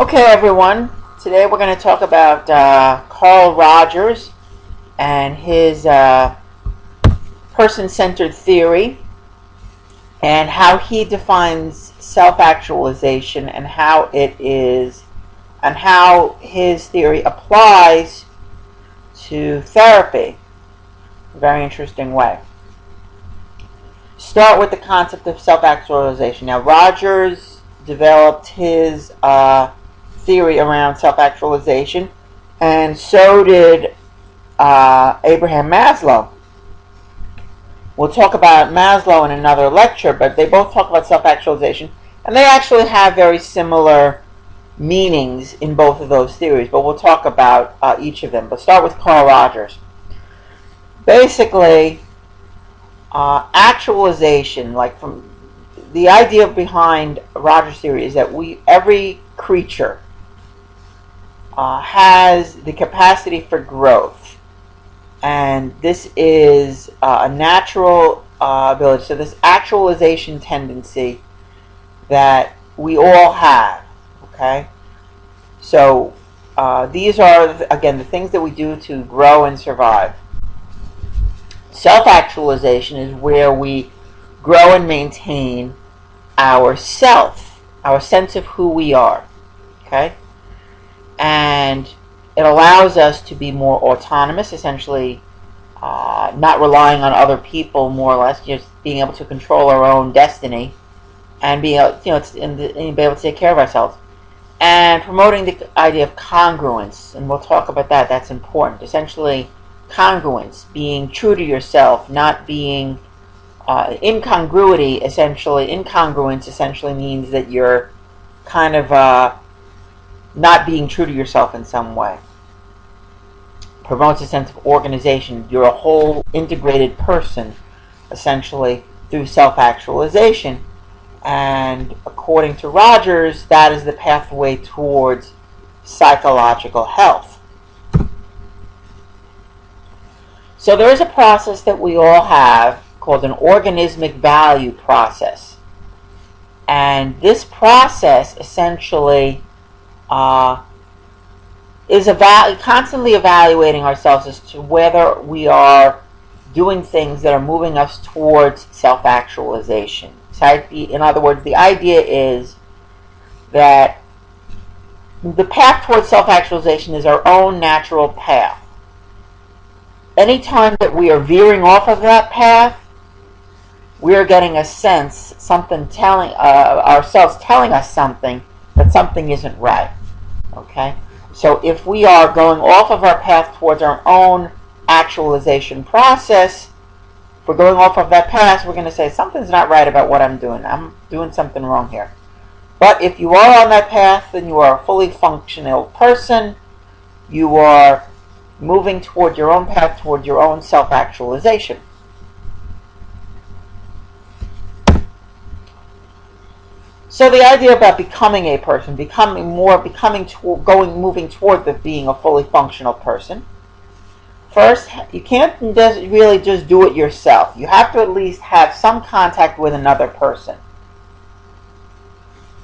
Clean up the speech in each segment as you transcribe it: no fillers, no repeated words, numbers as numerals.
Okay, everyone. Today we're going to talk about Carl Rogers and his person-centered theory and how he defines self-actualization and how his theory applies to therapy. A very interesting way. Start with the concept of self-actualization. Now, Rogers developed his theory around self-actualization, and so did Abraham Maslow. We'll talk about Maslow in another lecture, but they both talk about self-actualization, and they actually have very similar meanings in both of those theories, but we'll talk about each of them. But start with Carl Rogers. Basically, actualization, like from the idea behind Rogers' theory, is that every creature has the capacity for growth, and this is a natural ability. So this actualization tendency that we all have. Okay, so these are again the things that we do to grow and survive. Self-actualization is where we grow and maintain our self, our sense of who we are. Okay? And it allows us to be more autonomous, essentially not relying on other people, more or less, just being able to control our own destiny and being able, and be able to take care of ourselves. And promoting the idea of congruence, and we'll talk about that. That's important. Essentially, congruence, being true to yourself, not being incongruity. Essentially, incongruence essentially means that you're kind of not being true to yourself in some way. Promotes a sense of organization. You're a whole integrated person, essentially, through self-actualization. And according to Rogers, that is the pathway towards psychological health. So there is a process that we all have called an organismic value process. And this process essentially is constantly evaluating ourselves as to whether we are doing things that are moving us towards self-actualization. In other words, the idea is that the path towards self-actualization is our own natural path. Anytime that we are veering off of that path, we are getting a sense, something telling ourselves telling us something, that something isn't right. Okay? So if we are going off of our path towards our own actualization process, if we're going off of that path, we're going to say, something's not right about what I'm doing. I'm doing something wrong here. But if you are on that path, then you are a fully functional person. You are moving toward your own path, toward your own self-actualization. So the idea about becoming a person, moving toward being a fully functional person. First, you can't really just do it yourself. You have to at least have some contact with another person.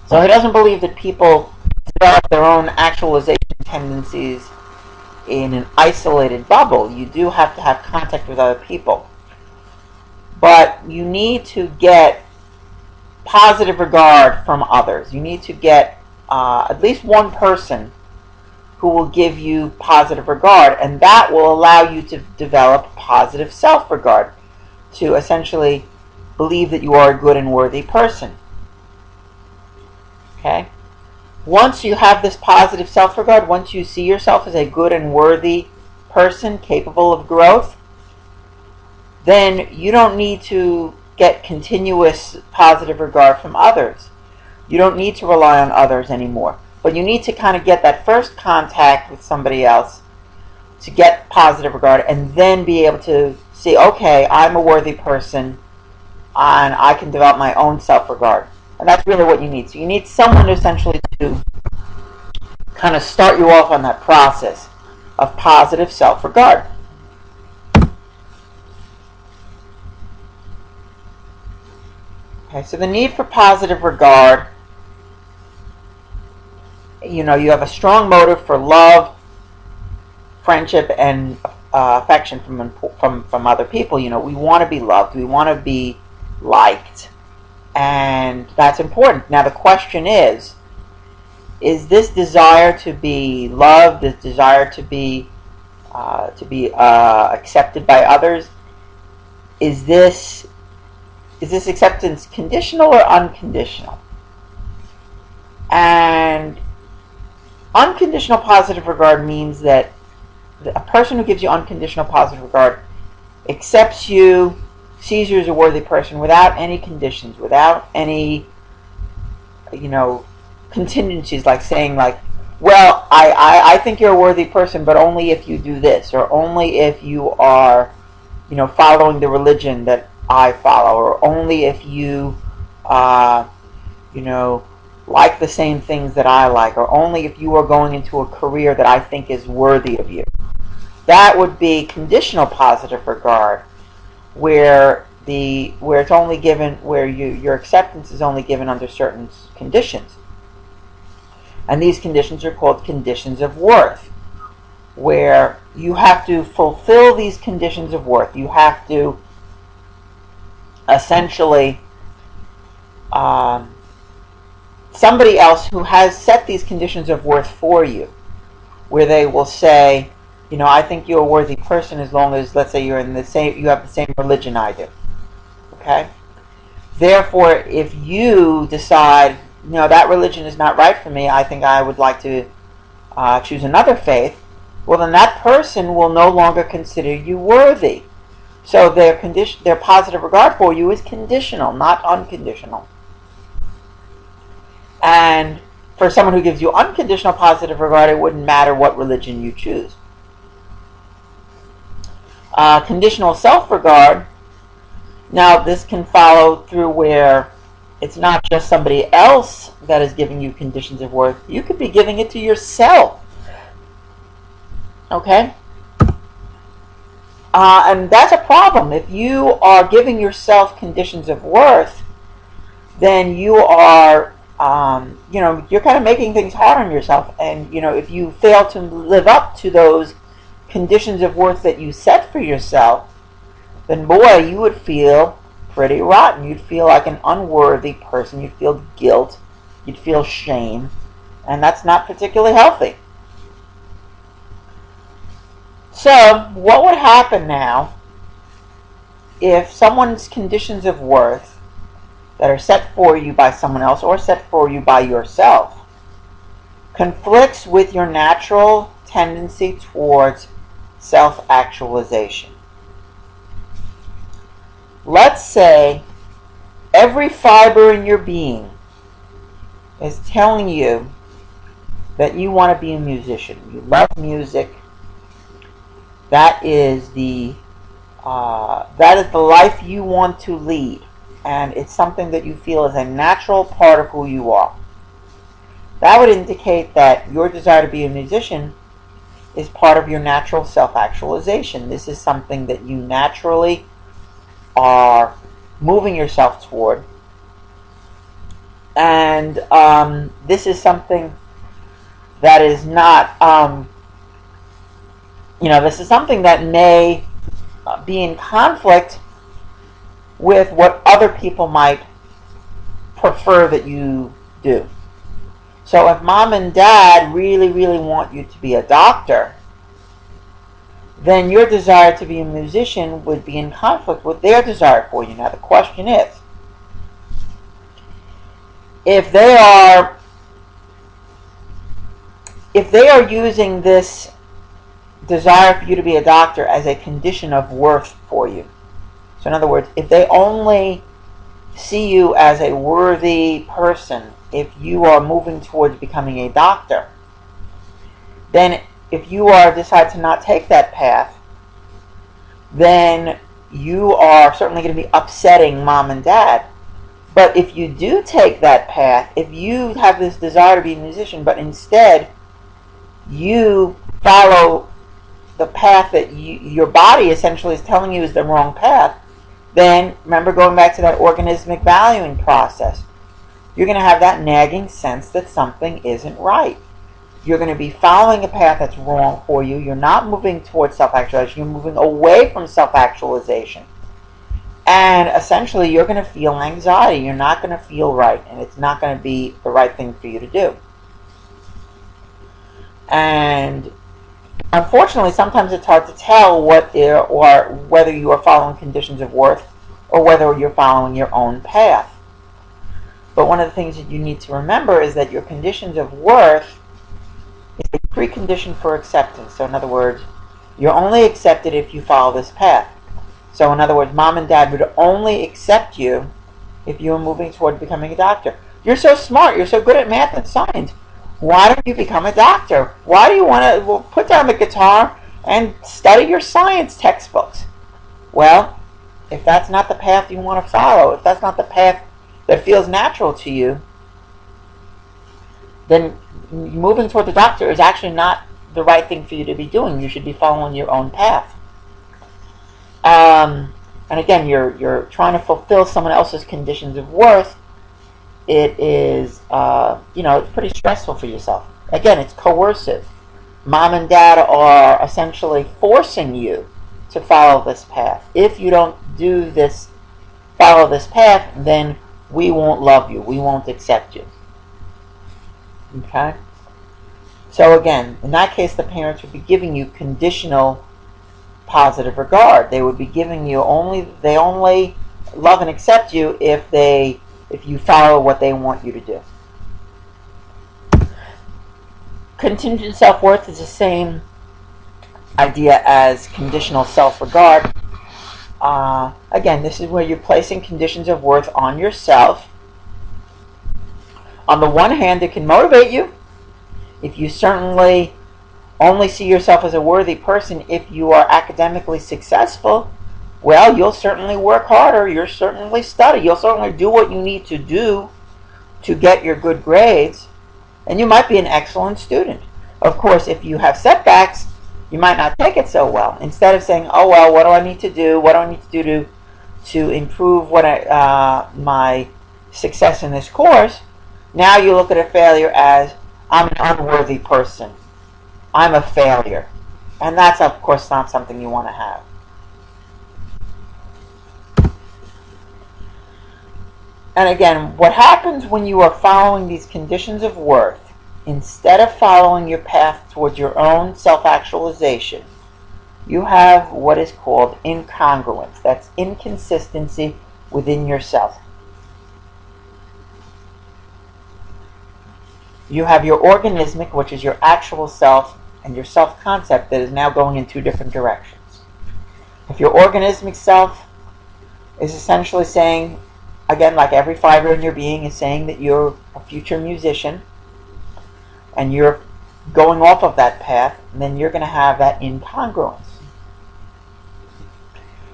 So he doesn't believe that people develop their own actualization tendencies in an isolated bubble. You do have to have contact with other people. But you need to get positive regard from others. You need to get at least one person who will give you positive regard, and that will allow you to develop positive self-regard, to essentially believe that you are a good and worthy person. Okay? Once you have this positive self-regard, once you see yourself as a good and worthy person capable of growth, then you don't need to get continuous positive regard from others. You don't need to rely on others anymore. But you need to kind of get that first contact with somebody else to get positive regard, and then be able to see, okay, I'm a worthy person, and I can develop my own self-regard. And that's really what you need. So you need someone essentially to kind of start you off on that process of positive self-regard. Okay, so the need for positive regard you have a strong motive for love, friendship, and affection from other people. We want to be loved. We want to be liked, and that's important. Now the question is this desire to be loved, this desire to be accepted by others, is this acceptance conditional or unconditional? And unconditional positive regard means that a person who gives you unconditional positive regard accepts you, sees you as a worthy person without any conditions, without any, contingencies, like saying well, I think you're a worthy person, but only if you do this, or only if you are, following the religion that I follow, or only if you, like the same things that I like, or only if you are going into a career that I think is worthy of you. That would be conditional positive regard, where it's only given, where your acceptance is only given under certain conditions. And these conditions are called conditions of worth, where you have to fulfill these conditions of worth. You have to essentially, somebody else who has set these conditions of worth for you, where they will say, I think you're a worthy person as long as, let's say, you have the same religion I do. Okay? Therefore, if you decide, that religion is not right for me, I think I would like to choose another faith, well, then that person will no longer consider you worthy. So their positive regard for you is conditional, not unconditional. And for someone who gives you unconditional positive regard, it wouldn't matter what religion you choose. Conditional self-regard, now this can follow through where it's not just somebody else that is giving you conditions of worth. You could be giving it to yourself. Okay? And that's a problem. If you are giving yourself conditions of worth, then you are, you're kind of making things hard on yourself. And, if you fail to live up to those conditions of worth that you set for yourself, then boy, you would feel pretty rotten. You'd feel like an unworthy person. You'd feel guilt. You'd feel shame. And that's not particularly healthy. So, what would happen now if someone's conditions of worth that are set for you by someone else or set for you by yourself conflicts with your natural tendency towards self-actualization? Let's say every fiber in your being is telling you that you want to be a musician. You love music. That is the life you want to lead, and it's something that you feel is a natural part of who you are. That would indicate that your desire to be a musician is part of your natural self-actualization. This is something that you naturally are moving yourself toward, and this is something that is not, this is something that may be in conflict with what other people might prefer that you do. So if mom and dad really, really want you to be a doctor, then your desire to be a musician would be in conflict with their desire for you. Now the question is, if they are using this desire for you to be a doctor as a condition of worth for you, so in other words, if they only see you as a worthy person if you are moving towards becoming a doctor, then if you decide to not take that path, then you are certainly going to be upsetting mom and dad. But if you do take that path, if you have this desire to be a musician, but instead you follow the path that your body essentially is telling you is the wrong path, then remember, going back to that organismic valuing process, you're going to have that nagging sense that something isn't right. You're going to be following a path that's wrong for you. You're not moving towards self-actualization. You're moving away from self-actualization. And essentially, you're going to feel anxiety. You're not going to feel right. And it's not going to be the right thing for you to do. And unfortunately, sometimes it's hard to tell whether you are following conditions of worth or whether you're following your own path. But one of the things that you need to remember is that your conditions of worth is a precondition for acceptance. So in other words, you're only accepted if you follow this path. So in other words, mom and dad would only accept you if you were moving toward becoming a doctor. You're so smart, you're so good at math and science. Why don't you become a doctor? Why do you want to put down the guitar and study your science textbooks? Well, if that's not the path you want to follow, if that's not the path that feels natural to you, then moving toward the doctor is actually not the right thing for you to be doing. You should be following your own path. And again, you're trying to fulfill someone else's conditions of worth. It is, it's pretty stressful for yourself. Again, it's coercive. Mom and dad are essentially forcing you to follow this path. If you don't follow this path, then we won't love you. We won't accept you. Okay? So again, in that case, the parents would be giving you conditional positive regard. They would be giving you they only love and accept you if you follow what they want you to do. Contingent self-worth is the same idea as conditional self-regard. Again, this is where you're placing conditions of worth on yourself. On the one hand, it can motivate you. If you certainly only see yourself as a worthy person if you are academically successful, well, you'll certainly work harder. You'll certainly study. You'll certainly do what you need to do to get your good grades. And you might be an excellent student. Of course, if you have setbacks, you might not take it so well. Instead of saying, oh, well, what do I need to do? What do I need to do to improve my success in this course? Now you look at a failure as, I'm an unworthy person. I'm a failure. And that's, of course, not something you want to have. And again, what happens when you are following these conditions of worth, instead of following your path towards your own self-actualization, you have what is called incongruence. That's inconsistency within yourself. You have your organismic, which is your actual self, and your self-concept that is now going in two different directions. If your organismic self is essentially saying, again, like every fiber in your being is saying that you're a future musician, and you're going off of that path, then you're going to have that incongruence.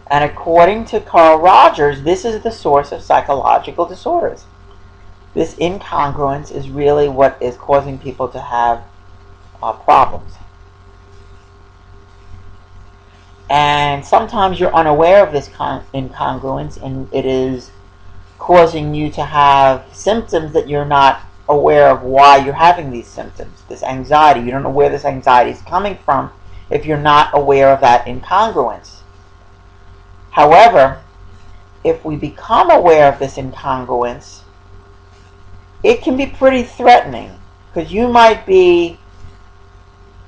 And according to Carl Rogers, this is the source of psychological disorders. This incongruence is really what is causing people to have problems. And sometimes you're unaware of this incongruence, and it is causing you to have symptoms that you're not aware of why you're having these symptoms, this anxiety. You don't know where this anxiety is coming from if you're not aware of that incongruence. However, if we become aware of this incongruence, it can be pretty threatening, because you might be,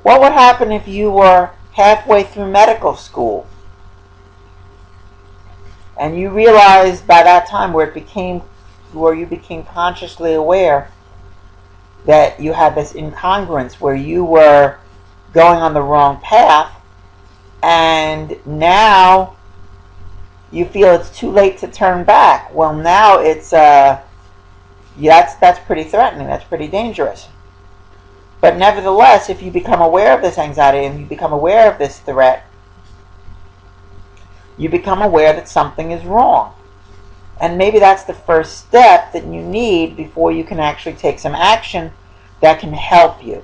what would happen if you were halfway through medical school and you realized by that time where you became consciously aware that you had this incongruence where you were going on the wrong path, and now you feel it's too late to turn back? Well, now it's that's pretty threatening. That's pretty dangerous. But nevertheless, if you become aware of this anxiety and you become aware of this threat, you become aware that something is wrong. And maybe that's the first step that you need before you can actually take some action that can help you.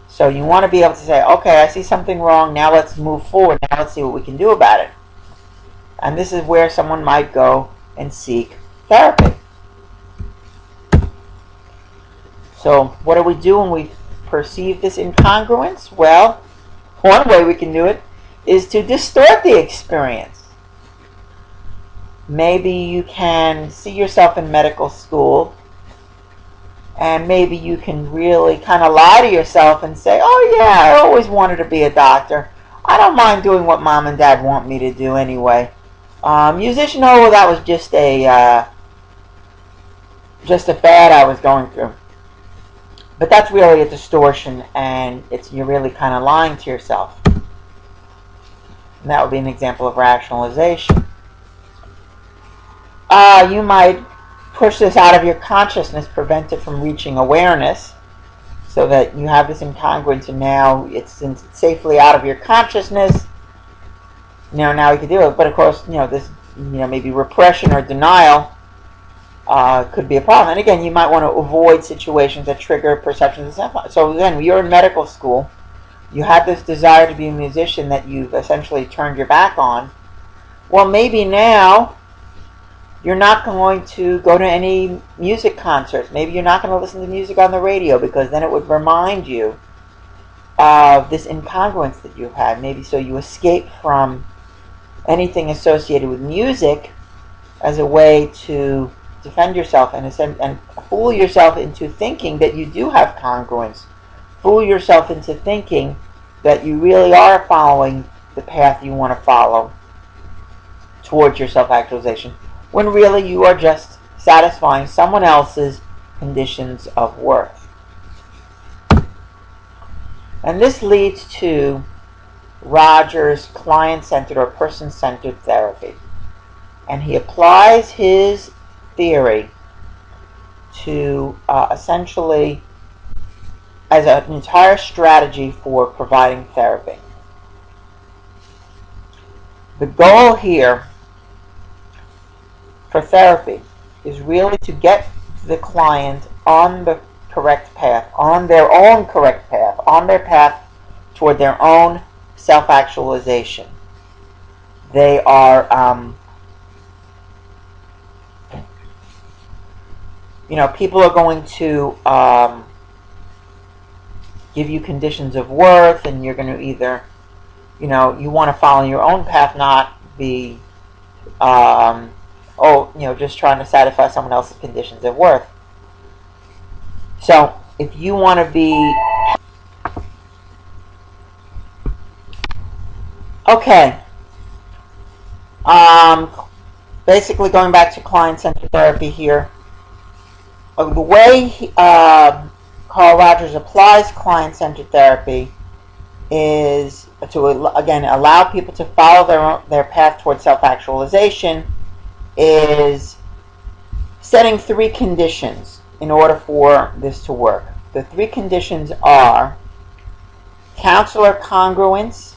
So you want to be able to say, okay, I see something wrong, now let's move forward, now let's see what we can do about it. And this is where someone might go and seek therapy. So what do we do when we perceive this incongruence? Well, one way we can do it is to distort the experience. Maybe you can see yourself in medical school, and maybe you can really kind of lie to yourself and say, oh yeah, I always wanted to be a doctor. I don't mind doing what mom and dad want me to do anyway. Musician, oh, that was just a fad I was going through. But that's really a distortion, and you're really kind of lying to yourself. And that would be an example of rationalization. You might push this out of your consciousness, prevent it from reaching awareness, so that you have this incongruence, and now it's safely out of your consciousness. Now you can do it. But of course, this, maybe repression or denial could be a problem. And again, you might want to avoid situations that trigger perceptions of self. So then, when you're in medical school, you had this desire to be a musician that you've essentially turned your back on. Well, maybe now you're not going to go to any music concerts. Maybe you're not going to listen to music on the radio, because then it would remind you of this incongruence that you've had. Maybe so you escape from anything associated with music as a way to defend yourself and fool yourself into thinking that you do have congruence. Fool yourself into thinking that you really are following the path you want to follow towards your self-actualization, when really you are just satisfying someone else's conditions of worth. And this leads to Roger's client-centered or person-centered therapy. And he applies his theory to essentially as an entire strategy for providing therapy. The goal here for therapy is really to get the client on the correct path, on their own correct path, on their path toward their own self-actualization. They are, people are going to give you conditions of worth, and you're going to either, you want to follow your own path, not be, just trying to satisfy someone else's conditions of worth. So, if you want to be... Okay. Basically, going back to client-centered therapy here, the way Carl Rogers applies client-centered therapy is to, again, allow people to follow their path towards self-actualization, is setting 3 conditions in order for this to work. The 3 conditions are counselor congruence,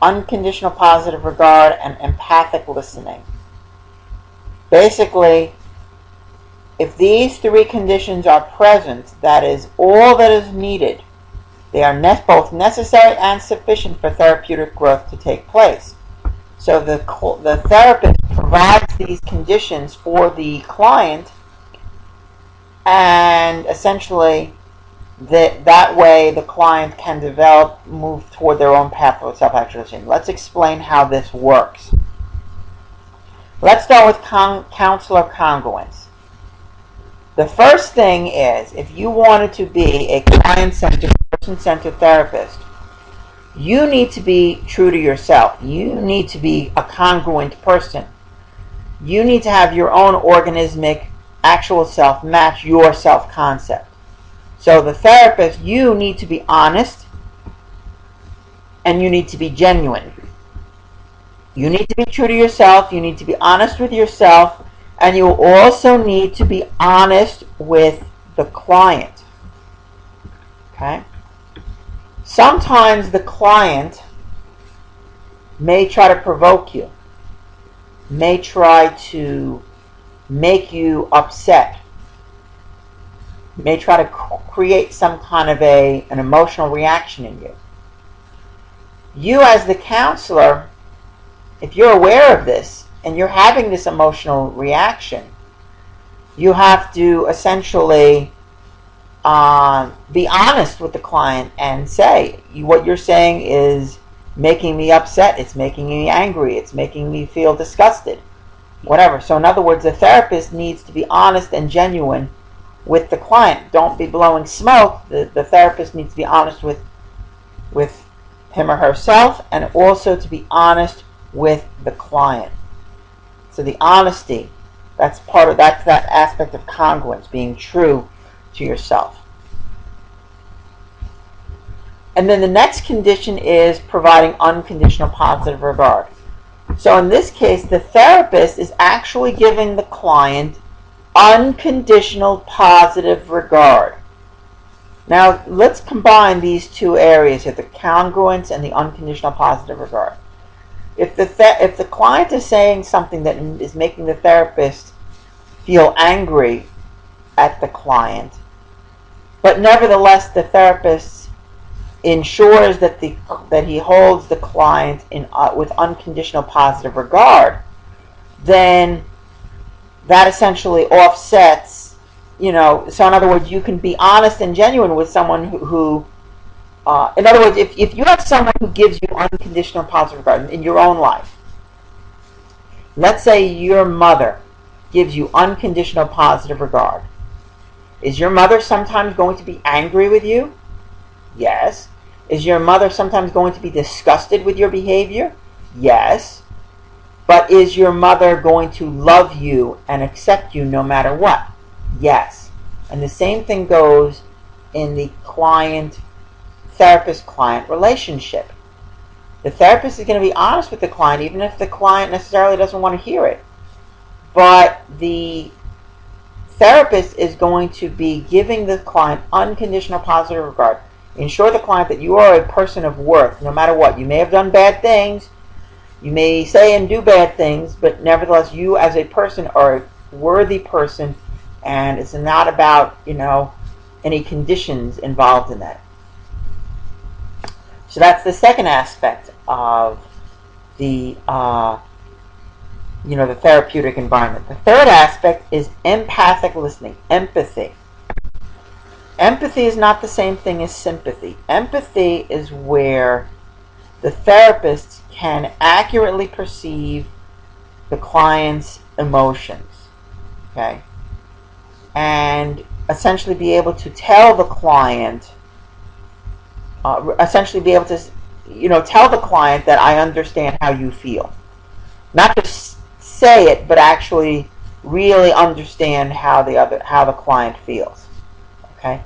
unconditional positive regard, and empathic listening. Basically, if these 3 conditions are present, that is all that is needed. They are both necessary and sufficient for therapeutic growth to take place. So the therapist provides these conditions for the client, and essentially that way the client can move toward their own path of self-actualization. Let's explain how this works. Let's start with counselor congruence. The first thing is, if you wanted to be a client-centered, person-centered therapist, you need to be true to yourself. You need to be a congruent person. You need to have your own organismic, actual self match your self-concept. So the therapist, you need to be honest, and you need to be genuine. You need to be true to yourself, you need to be honest with yourself, and you also need to be honest with the client. Okay? Sometimes the client may try to provoke you, may try to make you upset, may try to create some kind of an emotional reaction in you. You as the counselor, if you're aware of this and you're having this emotional reaction, you have to essentially be honest with the client and say, what you're saying is making me upset, it's making me angry, it's making me feel disgusted, whatever. So in other words, the therapist needs to be honest and genuine with the client. Don't be blowing smoke. The therapist needs to be honest with him or herself, and also to be honest with the client. So the honesty, that's that aspect of congruence, being true to yourself. And then the next condition is providing unconditional positive regard. So in this case, the therapist is actually giving the client unconditional positive regard. Now, let's combine these two areas here, the congruence and the unconditional positive regard. If the client is saying something that is making the therapist feel angry at the client, but nevertheless the therapist ensures that he holds the client with unconditional positive regard, then that essentially offsets, so in other words, you can be honest and genuine with someone who in other words, if you have someone who gives you unconditional positive regard in your own life, let's say your mother gives you unconditional positive regard, is your mother sometimes going to be angry with you? Yes. Is your mother sometimes going to be disgusted with your behavior? Yes. But is your mother going to love you and accept you no matter what? Yes. And the same thing goes in the therapist-client relationship. The therapist is going to be honest with the client, even if the client necessarily doesn't want to hear it. But the therapist is going to be giving the client unconditional positive regard. Ensure the client that you are a person of worth, no matter what. You may have done bad things, you may say and do bad things, but nevertheless, you as a person are a worthy person, and it's not about, any conditions involved in that. So that's the second aspect of the the therapeutic environment. The third aspect is empathic listening, empathy. Empathy is not the same thing as sympathy. Empathy is where the therapist can accurately perceive the client's emotions, okay, and essentially be able to tell the client, tell the client that I understand how you feel. Not just say it, but actually really understand how the client feels. Okay,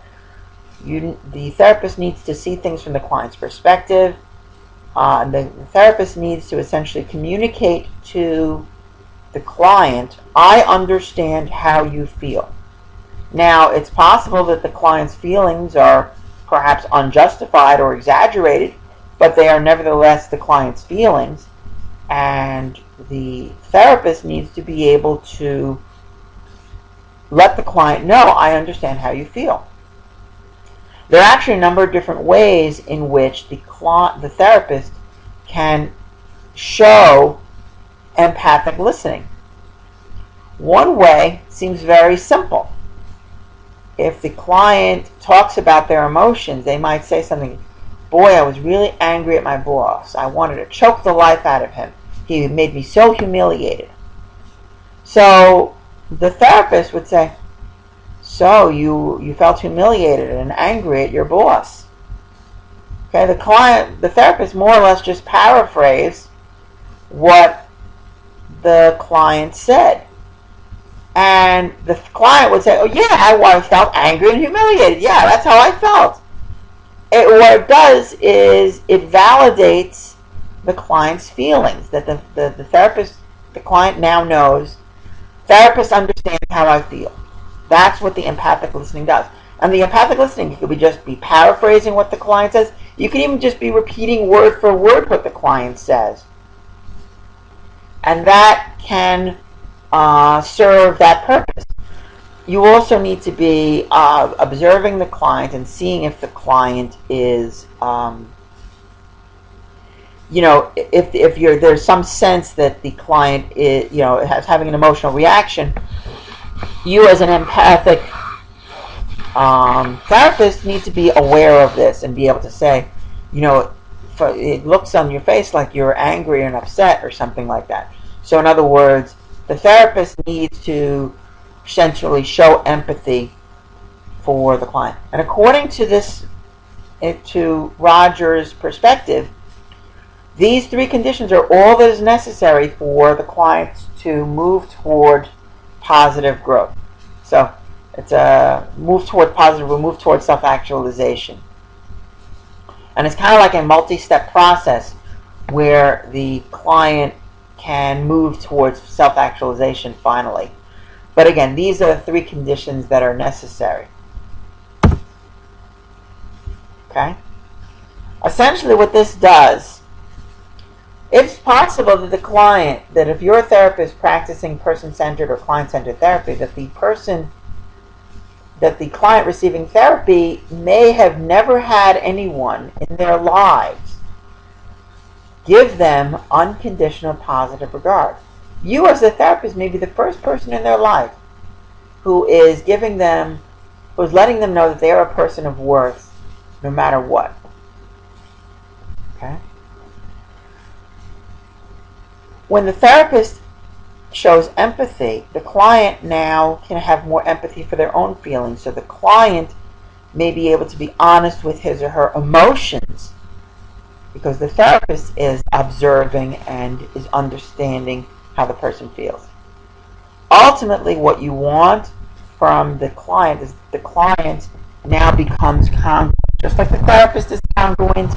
the therapist needs to see things from the client's perspective. The therapist needs to essentially communicate to the client, I understand how you feel. Now, it's possible that the client's feelings are perhaps unjustified or exaggerated, but they are nevertheless the client's feelings, and the therapist needs to be able to let the client know, I understand how you feel. There are actually a number of different ways in which the therapist can show empathic listening. One way seems very simple. If the client talks about their emotions, they might say something, boy, I was really angry at my boss. I wanted to choke the life out of him. He made me so humiliated. So the therapist would say, so you felt humiliated and angry at your boss. Okay, the therapist more or less just paraphrased what the client said. And the client would say, oh yeah, I felt angry and humiliated. Yeah, that's how I felt. What it does is it validates the client's feelings, that the therapist, the client now knows, therapist understands how I feel. That's what the empathic listening does. And the empathic listening, you could just be paraphrasing what the client says. You can even just be repeating word for word what the client says. And that can serve that purpose. You also need to be observing the client and seeing if the client is, if there's some sense that the client is, having an emotional reaction. You as an empathic therapists need to be aware of this and be able to say, it looks on your face like you're angry and upset or something like that. So in other words, the therapist needs to essentially show empathy for the client. And according to to Roger's perspective, these three conditions are all that is necessary for the client to move toward positive growth. So it's a move toward positive, we move toward self-actualization. And it's kind of like a multi-step process where the client can move towards self-actualization finally. But again, these are the three conditions that are necessary. Okay? Essentially what this does, it's possible that that if you're a therapist practicing person-centered or client-centered therapy, that the client receiving therapy may have never had anyone in their lives give them unconditional positive regard. You as a therapist may be the first person in their life who's letting them know that they are a person of worth no matter what. Okay? When the therapist shows empathy, the client now can have more empathy for their own feelings. So the client may be able to be honest with his or her emotions because the therapist is observing and is understanding how the person feels. Ultimately, what you want from the client is the client now becomes congruent. Just like the therapist is congruent,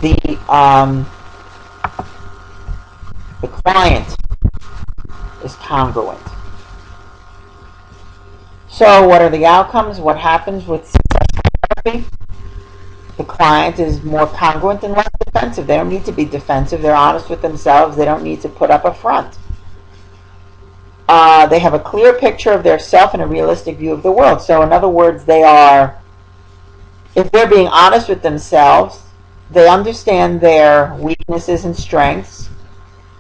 the client is congruent. So what are the outcomes? What happens with successful therapy? The client is more congruent and less defensive. They don't need to be defensive. They're honest with themselves. They don't need to put up a front. They have a clear picture of their self and a realistic view of the world. So in other words, if they're being honest with themselves, they understand their weaknesses and strengths,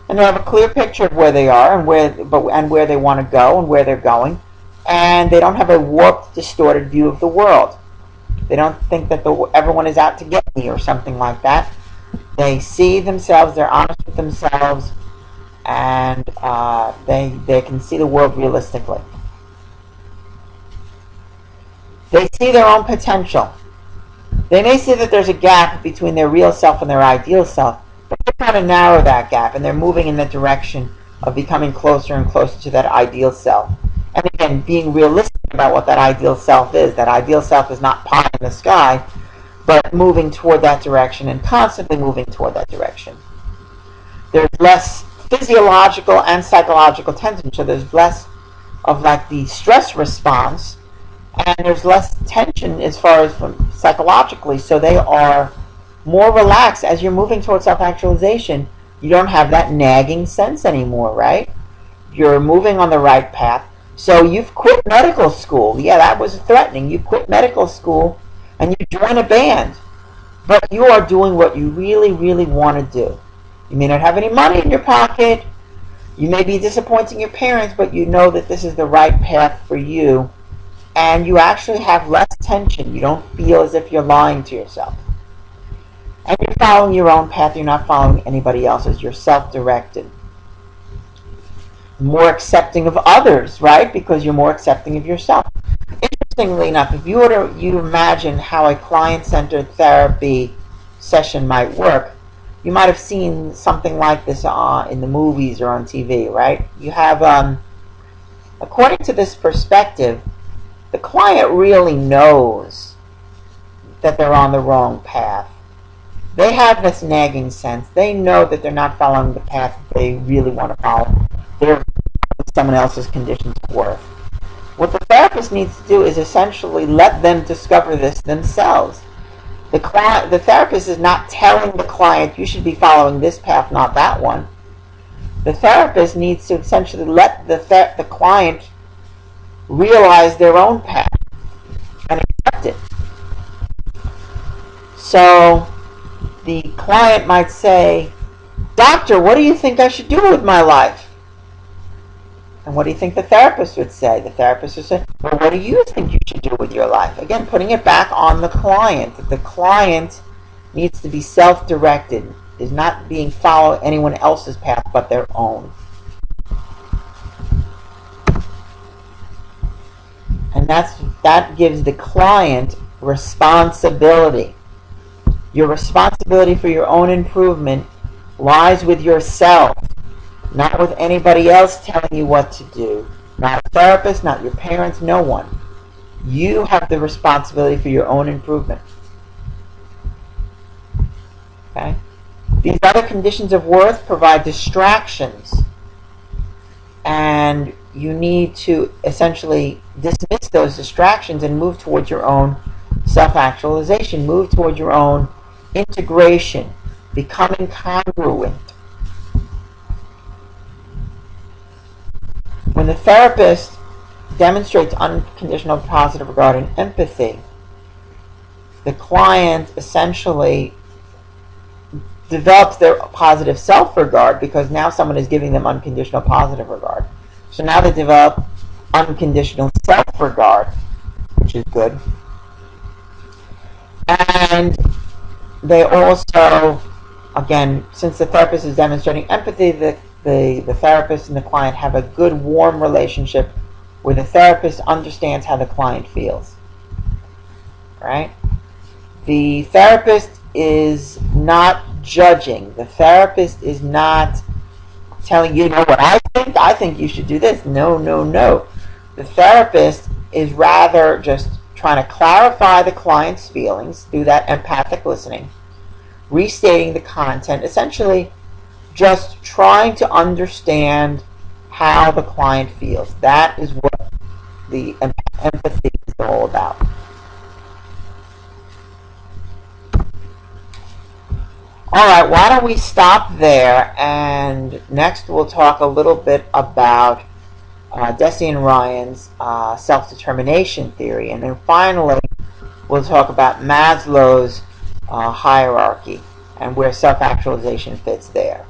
and they have a clear picture of where they are and where they want to go and where they're going, and they don't have a warped, distorted view of the world. They don't think that everyone is out to get me or something like that. They see themselves, they're honest with themselves, and they can see the world realistically. They see their own potential. They may see that there's a gap between their real self and their ideal self, but they're trying to narrow that gap, and they're moving in the direction of becoming closer and closer to that ideal self. And again, being realistic about what that ideal self is. That ideal self is not pie in the sky, but moving toward that direction and constantly moving toward that direction. There's less physiological and psychological tension, so there's less of like the stress response, and there's less tension as far as from psychologically, so they are more relaxed. As you're moving towards self-actualization, you don't have that nagging sense anymore, right? You're moving on the right path. So you've quit medical school. Yeah, that was threatening. You quit medical school and you join a band, but you are doing what you really, really want to do. You may not have any money in your pocket. You may be disappointing your parents, but you know that this is the right path for you, and you actually have less tension. You don't feel as if you're lying to yourself. And you're following your own path. You're not following anybody else's. You're self-directed. More accepting of others, right? Because you're more accepting of yourself. Interestingly enough, if you were to imagine how a client-centered therapy session might work, you might have seen something like this in the movies or on TV, right? You have, according to this perspective, the client really knows that they're on the wrong path. They have this nagging sense. They know that they're not following the path that they really want to follow. They're someone else's conditions of worth. What the therapist needs to do is essentially let them discover this themselves. The therapist is not telling the client, you should be following this path, not that one. The therapist needs to essentially let the client realize their own path and accept it. So the client might say, "Doctor, what do you think I should do with my life?" And what do you think the therapist would say? The therapist would say, well, what do you think you should do with your life? Again, putting it back on the client. The client needs to be self-directed, is not being followed anyone else's path but their own. And that gives the client responsibility. Your responsibility for your own improvement lies with yourself, not with anybody else telling you what to do. Not a therapist, not your parents, no one. You have the responsibility for your own improvement. Okay? These other conditions of worth provide distractions, and you need to essentially dismiss those distractions and move towards your own self-actualization, move towards your own integration, becoming congruent. When the therapist demonstrates unconditional positive regard and empathy, the client essentially develops their positive self-regard, because now someone is giving them unconditional positive regard. So now they develop unconditional self-regard, which is good. And they also, again, since the therapist is demonstrating empathy, the therapist and the client have a good, warm relationship where the therapist understands how the client feels. Right? The therapist is not judging. The therapist is not telling you, know what I think? I think you should do this. No, no, no. The therapist is rather just trying to clarify the client's feelings through that empathic listening, restating the content, essentially just trying to understand how the client feels. That is what the empathy is all about. Alright, why don't we stop there, and next we'll talk a little bit about Deci and Ryan's self-determination theory, and then finally we'll talk about Maslow's hierarchy and where self-actualization fits there.